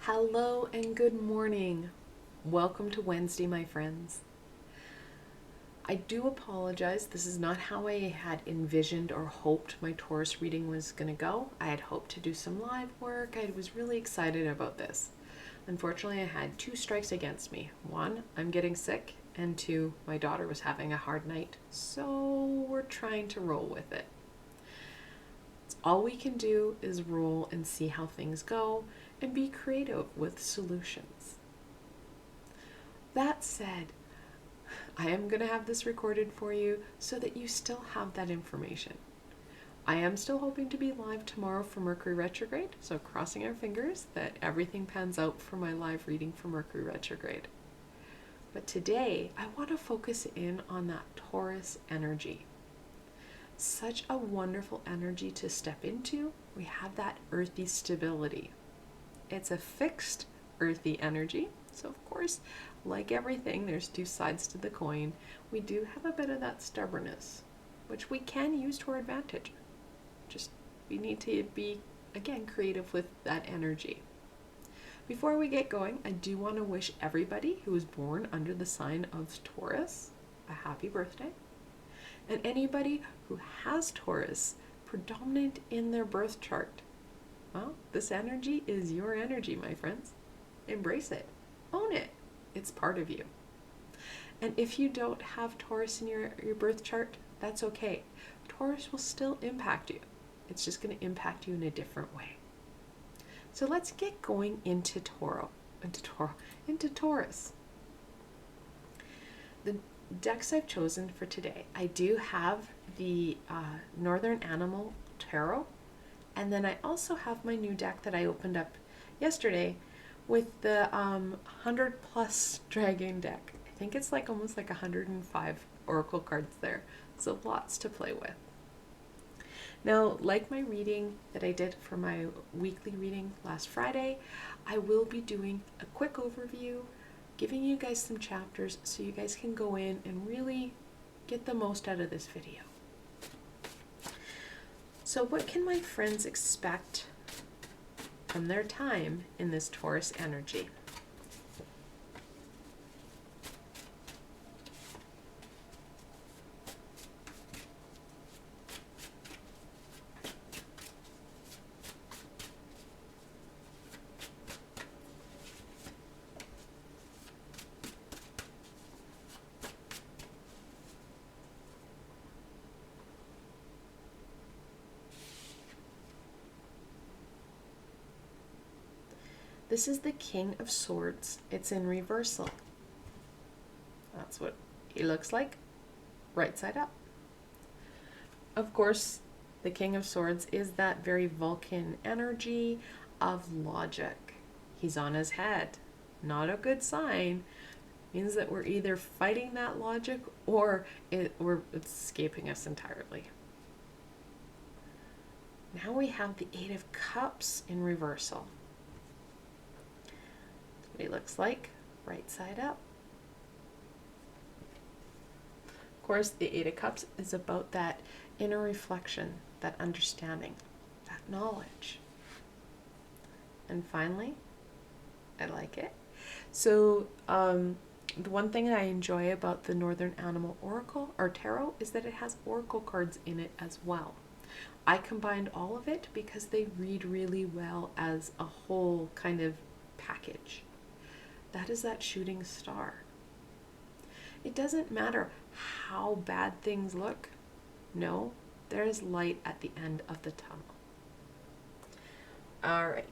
Hello and good morning. Welcome to Wednesday, my friends. I do apologize. This is not how I had envisioned or hoped my Taurus reading was going to go. I had hoped to do some live work. I was really excited about this. Unfortunately, I had two strikes against me. One, I'm getting sick, and two, my daughter was having a hard night. So we're trying to roll with it. All we can do is roll and see how things go and be creative with solutions. That said, I am going to have this recorded for you so that you still have that information. I am still hoping to be live tomorrow for Mercury retrograde, so crossing our fingers that everything pans out for my live reading for Mercury retrograde. But today, I want to focus in on that Taurus energy. Such a wonderful energy to step into. We have that earthy stability. It's a fixed earthy energy. So of course, like everything, there's two sides to the coin. We do have a bit of that stubbornness, which we can use to our advantage. Just we need to be, again, creative with that energy. Before we get going, I do want to wish everybody who was born under the sign of Taurus a happy birthday. And anybody who has Taurus predominant in their birth chart, well, this energy is your energy, my friends. Embrace it. Own it. It's part of you. And if you don't have Taurus in your birth chart, that's okay. Taurus will still impact you. It's just going to impact you in a different way. So let's get going into Taurus. The decks I've chosen for today, I do have the Northern Animal Tarot, and then I also have my new deck that I opened up yesterday with the 100 plus dragon deck. I think it's like almost like 105 oracle cards there, so lots to play with. Now, like my reading that I did for my weekly reading last Friday, I will be doing a quick overview, giving you guys some chapters so you guys can go in and really get the most out of this video. So what can my friends expect from their time in this Taurus energy? This is the King of Swords. It's in reversal. That's what he looks like, right side up. Of course, the King of Swords is that very Vulcan energy of logic. He's on his head. Not a good sign. Means that we're either fighting that logic or it's escaping us entirely. Now we have the Eight of Cups in reversal. What he looks like, right side up. Of course, the Eight of Cups is about that inner reflection, that understanding, that knowledge. And finally, I like it. So the one thing I enjoy about the Northern Animal Oracle or Tarot is that it has oracle cards in it as well. I combined all of it because they read really well as a whole kind of package. That is that shooting star. It doesn't matter how bad things look. No, there is light at the end of the tunnel. All right.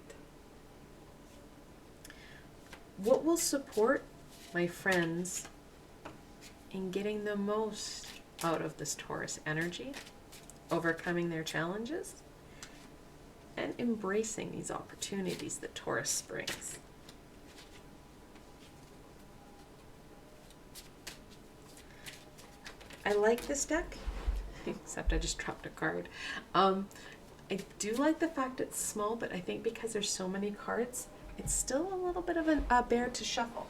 What will support my friends in getting the most out of this Taurus energy, overcoming their challenges, and embracing these opportunities that Taurus brings? I like this deck, except I just dropped a card. I do like the fact it's small, but I think because there's so many cards, it's still a little bit of a bear to shuffle.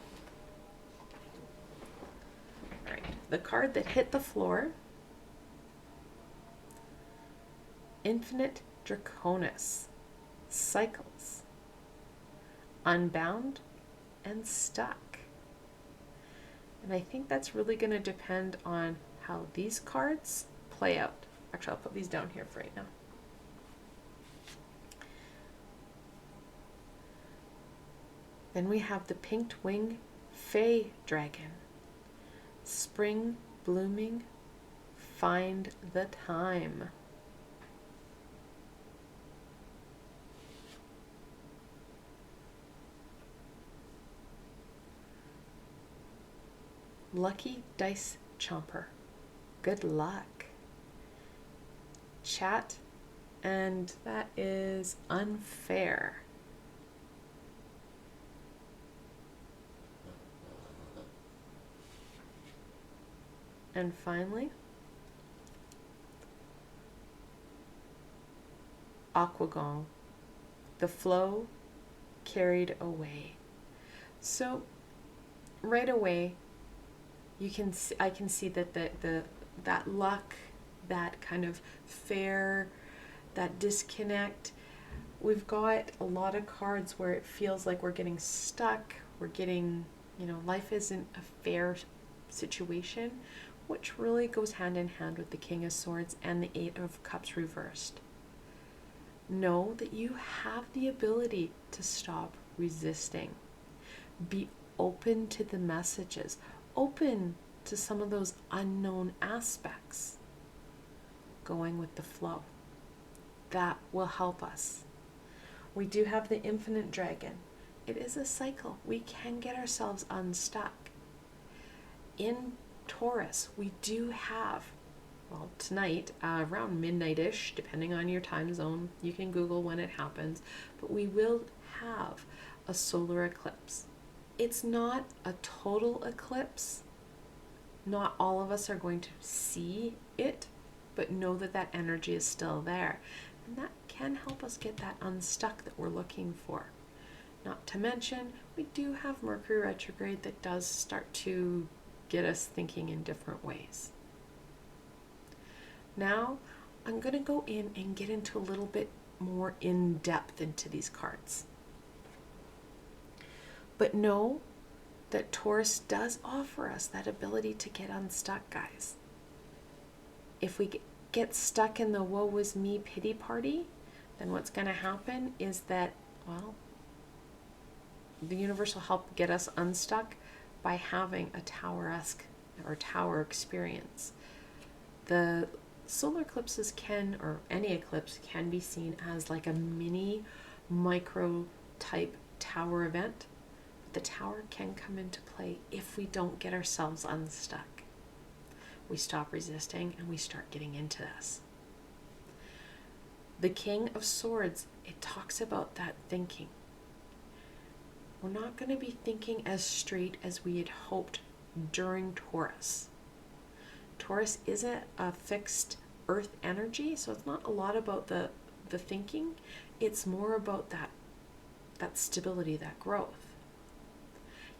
All right, the card that hit the floor, Infinite Draconis, Cycles. unbound, and stuck. And I think that's really going to depend on how these cards play out. Actually, I'll put these down here for right now. Then we have the pinked wing Fey dragon. Spring blooming, find the time. Lucky dice chomper. Good luck. Chat, and that is unfair. And finally, Aquagong, the flow carried away. So right away, you can see, I can see that that luck, that kind of fair, that disconnect. We've got a lot of cards where it feels like we're getting stuck. We're getting, life isn't a fair situation, which really goes hand in hand with the King of Swords and the Eight of Cups reversed. Know that you have the ability to stop resisting. Be open to the messages, open to some of those unknown aspects. Going with the flow. That will help us. We do have the Infinite Dragon. It is a cycle. We can get ourselves unstuck. In Taurus, we do have, well, tonight, around midnight-ish, depending on your time zone, you can Google when it happens, but we will have a solar eclipse. It's not a total eclipse. Not all of us are going to see it, but know that that energy is still there. And that can help us get that unstuck that we're looking for. Not to mention, we do have Mercury retrograde that does start to get us thinking in different ways. Now, I'm going to go in and get into a little bit more in depth into these cards. But know that Taurus does offer us that ability to get unstuck, guys. If we get stuck in the woe is me pity party, then what's going to happen is that, well, the universe will help get us unstuck by having a tower-esque or tower experience. The solar eclipses can, or any eclipse can be seen as like a mini micro type tower event. The tower can come into play if we don't get ourselves unstuck. We stop resisting and we start getting into this. The King of Swords, it talks about that thinking. We're not going to be thinking as straight as we had hoped during Taurus. Taurus isn't a fixed earth energy, so it's not a lot about the thinking. It's more about that stability, that growth.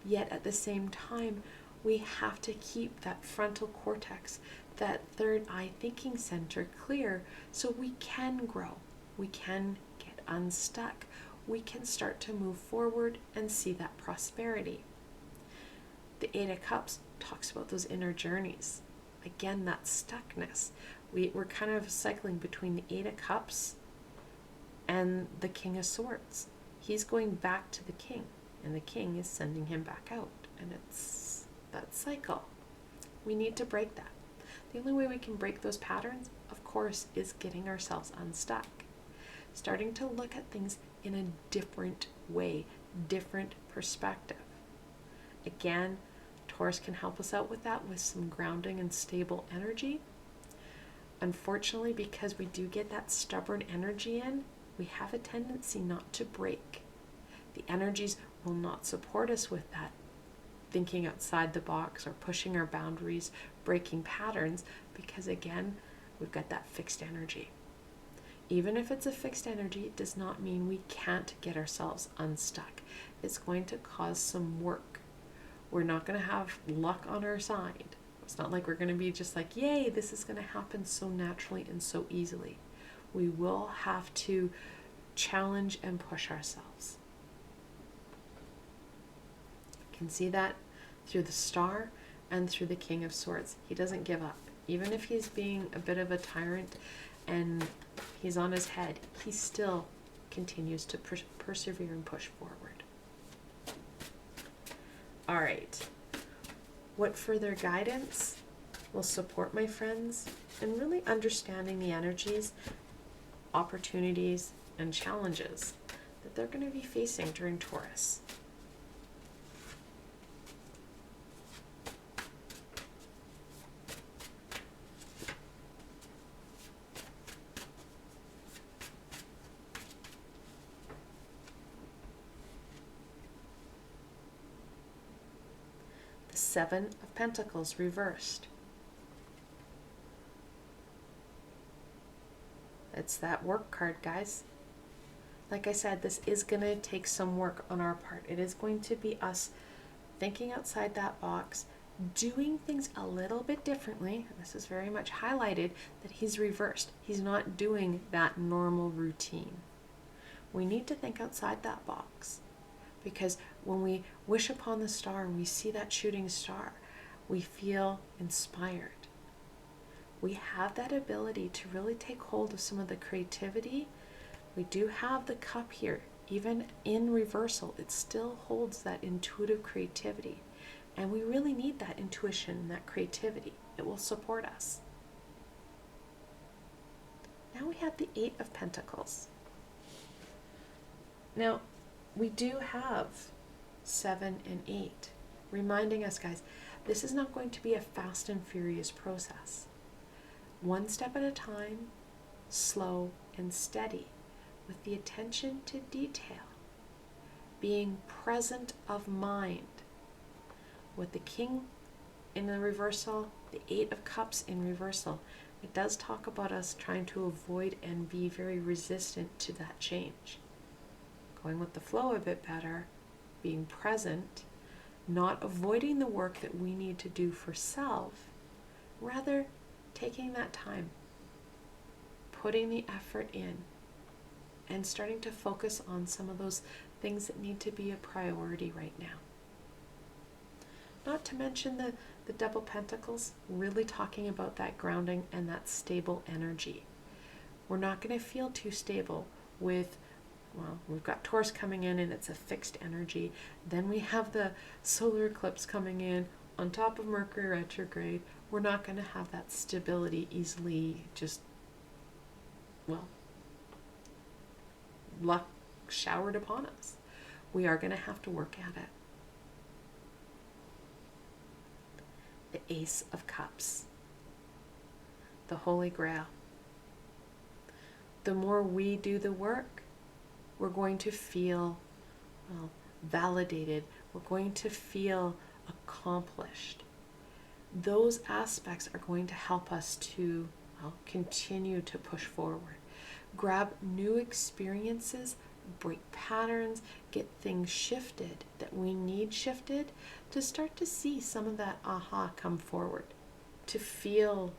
Yet at the same time, we have to keep that frontal cortex, that third eye thinking center clear so we can grow. We can get unstuck. We can start to move forward and see that prosperity. The Eight of Cups talks about those inner journeys. Again, that stuckness. We're kind of cycling between the Eight of Cups and the King of Swords. He's going back to the King, and the King is sending him back out. And it's that cycle. We need to break that. The only way we can break those patterns, of course, is getting ourselves unstuck. Starting to look at things in a different way, different perspective. Again, Taurus can help us out with that with some grounding and stable energy. Unfortunately, because we do get that stubborn energy in, we have a tendency not to break. The energies will not support us with that thinking outside the box or pushing our boundaries, breaking patterns, because again, we've got that fixed energy. Even if it's a fixed energy, it does not mean we can't get ourselves unstuck. It's going to cause some work. We're not going to have luck on our side. It's not like we're going to be just like, yay, this is going to happen so naturally and so easily. We will have to challenge and push ourselves. can see that through the Star and through the King of Swords. He doesn't give up. Even if he's being a bit of a tyrant and he's on his head, he still continues to persevere and push forward. All right. What further guidance will support my friends in really understanding the energies, opportunities, and challenges that they're going to be facing during Taurus? The Seven of Pentacles reversed. It's that work card, guys. Like I said, this is going to take some work on our part. It is going to be us thinking outside that box, doing things a little bit differently. And this is very much highlighted that he's reversed. He's not doing that normal routine. We need to think outside that box, because when we wish upon the star and we see that shooting star, we feel inspired. We have that ability to really take hold of some of the creativity. We do have the cup here. Even in reversal, it still holds that intuitive creativity. And we really need that intuition and that creativity. It will support us. Now we have the Eight of Pentacles. Now, we do have 7 and 8, reminding us, guys, this is not going to be a fast and furious process. One step at a time, slow and steady, with the attention to detail, being present of mind. With the King in the reversal, the Eight of Cups in reversal, it does talk about us trying to avoid and be very resistant to that change. Going with the flow a bit better, being present, not avoiding the work that we need to do for self, rather taking that time, putting the effort in, and starting to focus on some of those things that need to be a priority right now. Not to mention the double pentacles, really talking about that grounding and that stable energy. We're not going to feel too stable with, well, we've got Taurus coming in and it's a fixed energy. Then we have the solar eclipse coming in on top of Mercury retrograde. We're not going to have that stability easily just, well, luck showered upon us. We are going to have to work at it. The Ace of Cups, the Holy Grail. The more we do the work, we're going to feel, well, validated. We're going to feel accomplished. Those aspects are going to help us to, well, continue to push forward. Grab new experiences, break patterns, get things shifted that we need shifted to start to see some of that aha come forward, to feel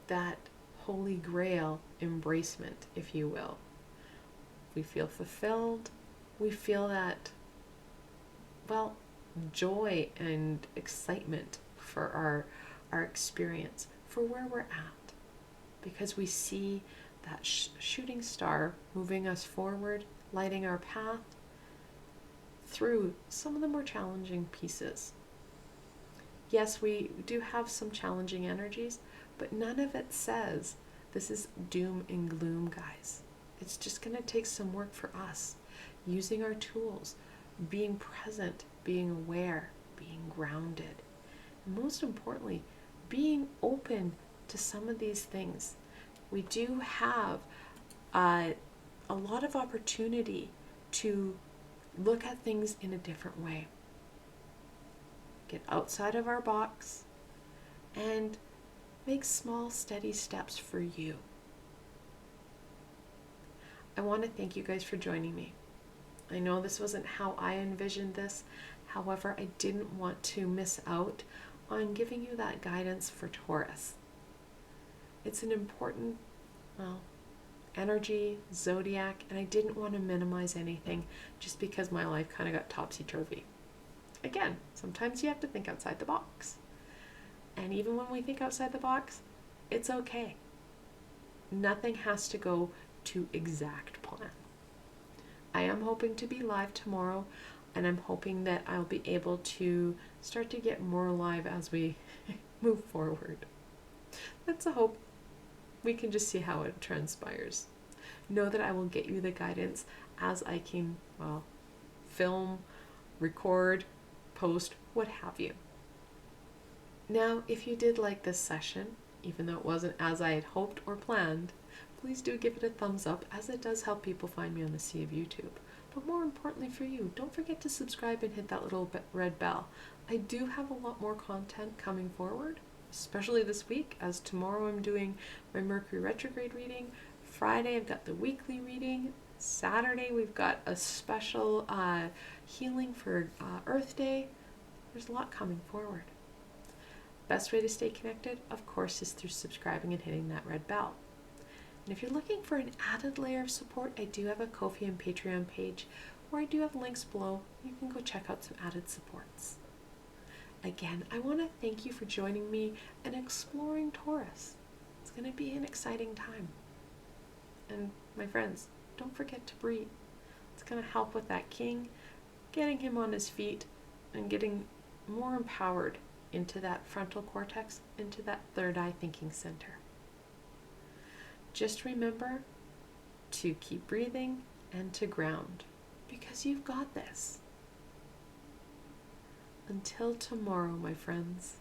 that Holy Grail embracement, if you will. We feel fulfilled. We feel that, well, joy and excitement for our experience, for where we're at, because we see that shooting star moving us forward, lighting our path through some of the more challenging pieces. Yes, we do have some challenging energies, but none of it says this is doom and gloom, guys. It's just going to take some work for us, using our tools, being present, being aware, being grounded, and most importantly, being open to some of these things. We do have a lot of opportunity to look at things in a different way. Get outside of our box and make small, steady steps for you. I want to thank you guys for joining me. I know this wasn't how I envisioned this. However, I didn't want to miss out on giving you that guidance for Taurus. It's an important, well, energy, zodiac, and I didn't want to minimize anything just because my life kind of got topsy-turvy. Again, sometimes you have to think outside the box. And even when we think outside the box, it's okay. Nothing has to go to exact plan. I am hoping to be live tomorrow, and I'm hoping that I'll be able to start to get more live as we move forward. That's a hope. We can just see how it transpires. Know that I will get you the guidance as I can, well, film, record, post, what have you. Now, if you did like this session, even though it wasn't as I had hoped or planned, please do give it a thumbs up, as it does help people find me on the sea of YouTube. But more importantly for you, don't forget to subscribe and hit that little red bell. I do have a lot more content coming forward, especially this week, as tomorrow I'm doing my Mercury retrograde reading. Friday I've got the weekly reading. Saturday we've got a special healing for Earth Day. There's a lot coming forward. Best way to stay connected, of course, is through subscribing and hitting that red bell. And if you're looking for an added layer of support, I do have a Ko-fi and Patreon page where I do have links below. You can go check out some added supports. Again, I want to thank you for joining me and exploring Taurus. It's going to be an exciting time. And my friends, don't forget to breathe. It's going to help with that king, getting him on his feet and getting more empowered into that frontal cortex, into that third eye thinking center. Just remember to keep breathing and to ground, because you've got this. Until tomorrow, my friends.